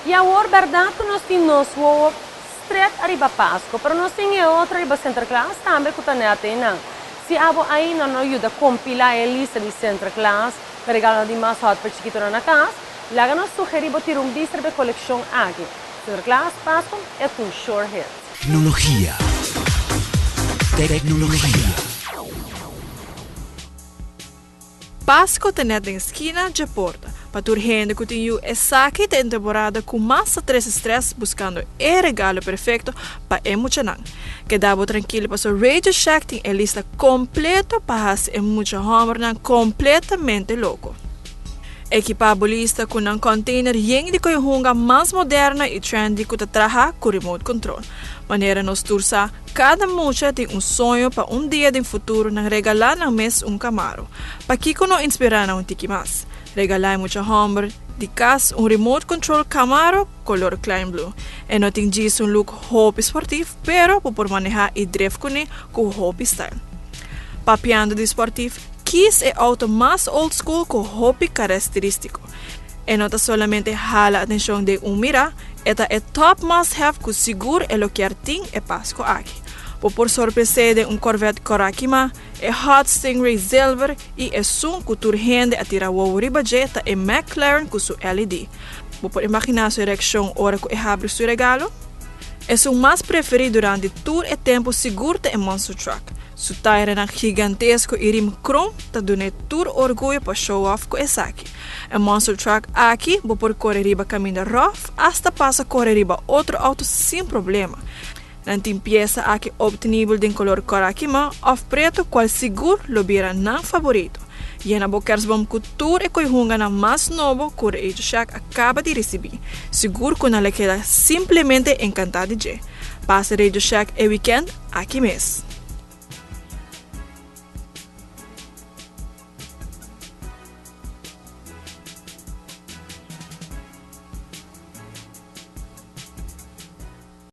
E agora, verdade, nós temos o street arriba Páscoa, mas nós temos outra arriba Center Class também que está não. Se aí não ajuda a compilar a lista de Center Class, para regalar de mais hot para chiquito na casa, lá nós sugerimos ter vista de coleção aqui. Center Class Páscoa é um short hit. Tecnologia. Páscoa tem na esquina de porta. Para a gente que tem essa aqui tem temporada com massa 3 stress buscando o regalo perfeito para emocionar. Quedava tranquilo para o Radio Shack tem a lista completa para fazer muito hamburger completamente louco. Equipado lista com um container lleno de coisa mais moderna e trendy que trabalha com remote control. Maneira nos tursa, cada mucha tem sonho para dia de futuro na regalar na mês Camaro. Para que não inspirar um tiki mais. Regalar muito hamburger de casa remote control Camaro color klein blue. E não tem disso look hobby esportivo, pero por manejar e drive com hobby style. Papiando de esportivo, quis é auto mais old school com hobby característico. E não solamente jala a atenção de mira, esta é top must have que seguro é o que arting é Páscoa aqui. Por sorpresa de Corvette Corakima, é Hot Stingray Silver e é som que tur rende a tirar o ribajeta e McLaren com seu LED. Por imaginar sua reação hora que abre seu regalo? É o mais preferido durante tour e tempo seguro de Monster Truck. Su tire é gigantesco e rim chrome tá dando tour orgulho para show off com essa aqui. A Monster Truck aqui por correr riba caminho rough hasta passa correr riba outro auto sem problema. Não tem peça aqui obtenível de color corakima ou preto qual seguro lo vira não favorito. E na bokersbom couture e coihunga na mais novo que o Radio Shack acaba de receber. Seguro que não lhe queda simplesmente encantado de. Passa Radio Shack e weekend aqui mesmo.